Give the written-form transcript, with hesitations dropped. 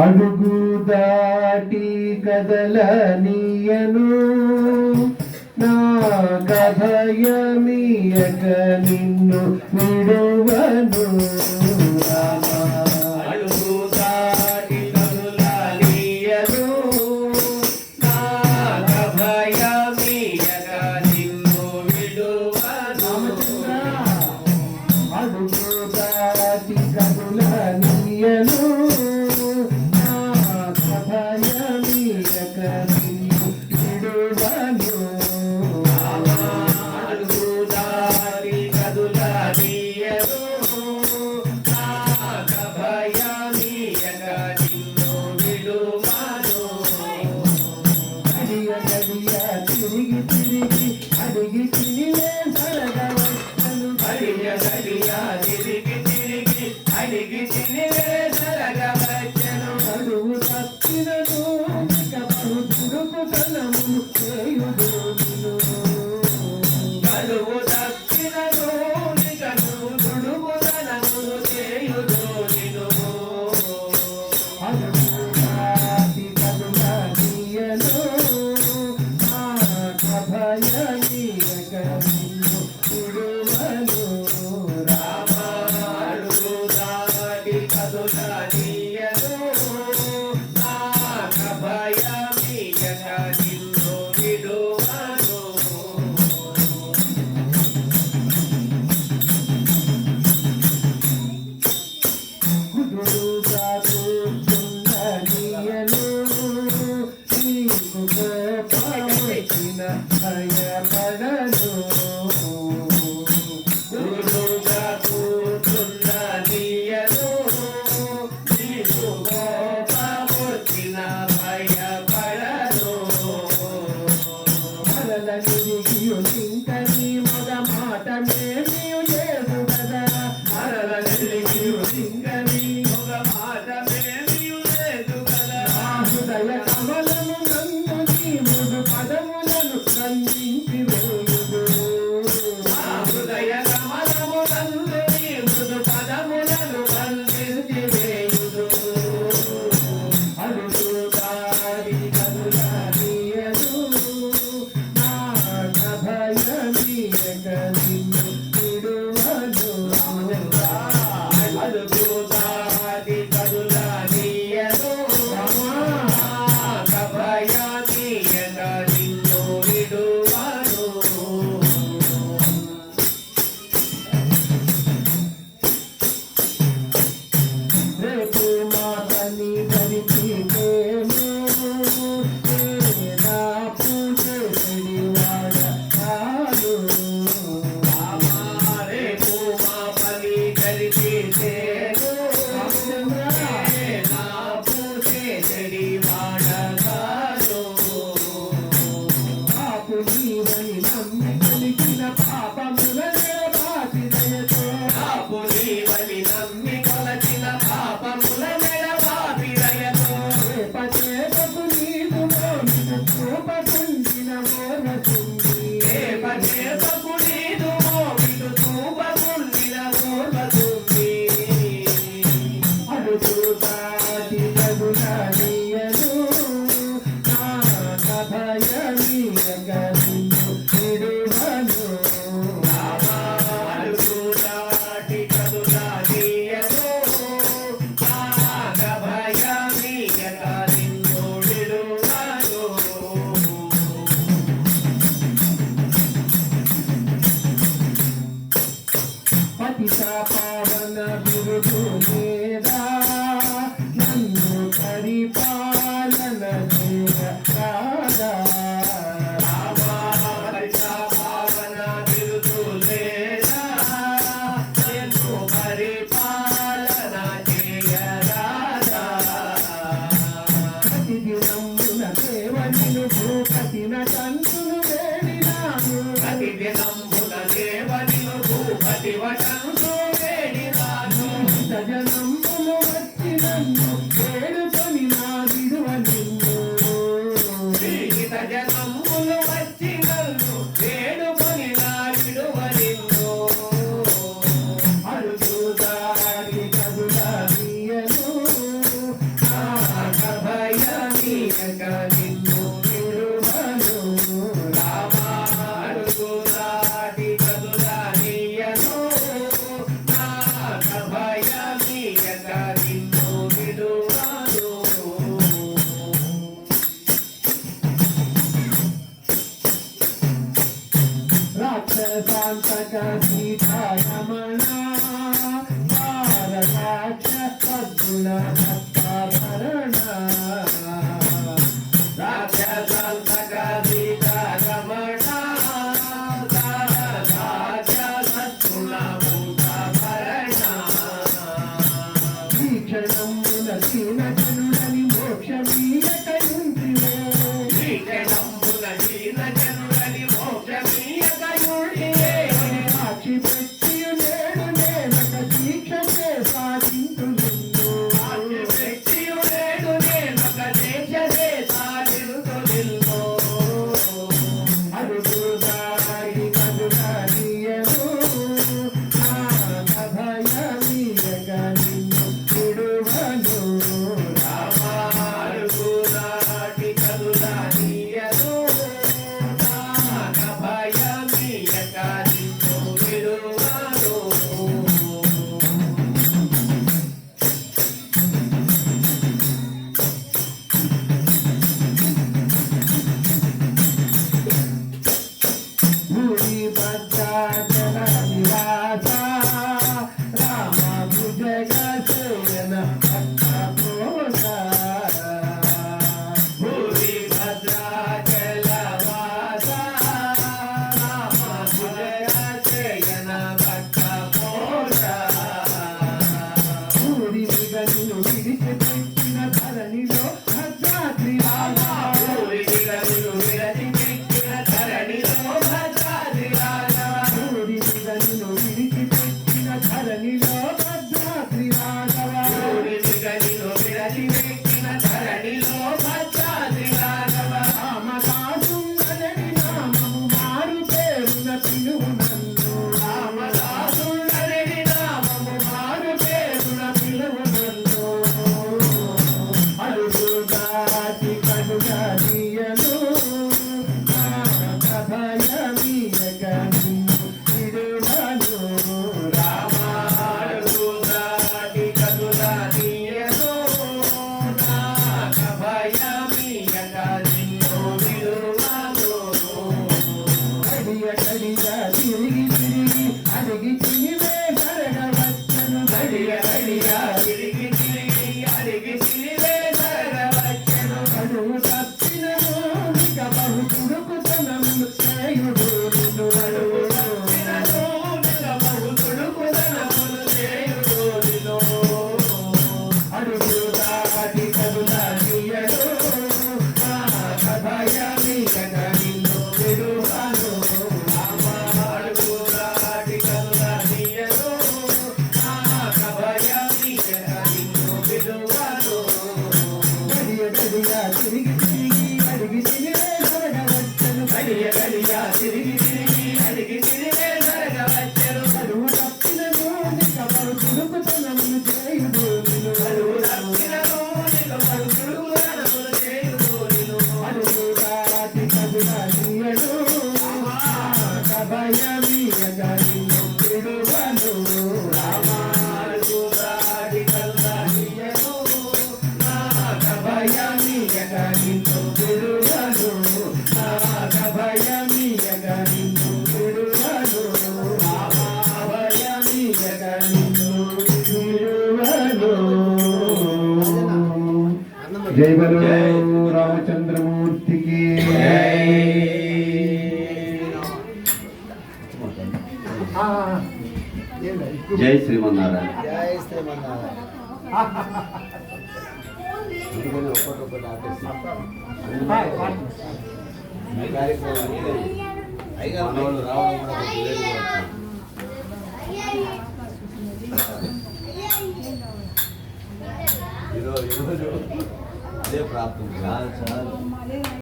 అడుగు దాటి కదలనీయను నా భయమియక నిన్ను విడువను అడుగు దాటి కదలనీయను నా భయమియక నిన్ను విడువను అడుగు దాటి కదలనీయను గుణభరణ రాజసంతక సీతారమణ రాజసత్గుణభూతభరణ ఈ క్షణమున దీన జనులని మోక్షమీయకయుంటివే శ్రీకరంబుల దీన జనులని మోక్షమీయకయుండివే సాక్షి పెట్టియు నేడు నేనొక దీక్షతే సాధించు నిన్ను వ్యక్తియుడేడు నేనొక దేశదే సాధించు నిన్ను అడుగుదారి కదులాడియను భయమీయక నిన్ను విడువను రామారుగుదాటి కదులానియను నాగ భయమీయక నిన్ను విడువను భూరి భద్రాచల నివాస రామ భుజగ శయన భక్తపోష భూరి భద్రాచల వాస రామ భుజగశయన భక్త పోష భూరి నిగను విడిచిపెట్టిన ధరణిలో భద్రాద్రి రామ భూరి గనులు విరచిపెట్టిన ధరణిలో భద్రాద్రి రాఘవ భూరి నిగను విడిచిపెట్టిన ధరణిలో భద్రాద్రి రాఘవ భూరి గనులు విరచిపెట్టిన ధరణిలో భద్రాద్రి రాఘవ రామదాసుండని నామము మారు పేరున పిలువు నన్ను రామదాసుండని నామము మారు పేరున పిలువు నన్ను అడుగుదాటి కడుగడియను భయమీయక నిన్ను విడువను రామాడుదాటి కదులానియను నాగ భయమీయక నిన్ను విడువను గడియ గడియ తిరిగి తిరిగి అడిగి తినివే జరగవచ్చను గడియ గడియ తిరిగి తిరిగి అడిగి తిరిగే జరగవచ్చెను అడుగు తప్పినను ఇక బహు చురుకుతనము చేయుడు నిన్ను వినను నిలబడు తుడుకుదనములు చేయుడు నిలో అడుగు దాటి కదులాడియడు భయమీయక నిన్ను విడువను రామాడుదాటి కదులానియను నాగ భయమీయక నిన్ను విడువను గడియ గడియ తిరిగి తిరిగి అడిగి తినివే జరగవచ్చను గడియ గడియ తిరిగి తిరిగి అడిగి తిరిగే జరగవచ్చెను అడుగు తప్పినను ఇక బహు చురుకుతనము చేయుడు నిన్ను తప్పినను నిలబడు తుడుకుదనములు చేయుడు నిలో అడుగుదాటి కదులాడియడు భయమీయక నిన్ను విడువను రామాడుదాటి కదులానియను నాగ భయమీయక నిన్ను విడువను భయమీయక నిన్ను విడువను భయమీయక నిన్ను విడువను జై బలో రామచంద్రమూర్తికి జై శ్రీమన్నారాయణ. జై శ్రీమన్నారాయణ. అందుకని ఒక్కొక్కటి ఆపేసి ఈ కార్యక్రమాన్ని మనవాళ్ళు రావడం కూడా కొంచెం లేటుగా వచ్చింది. ఈరోజు అదే ప్రాప్తం చాలా చాలా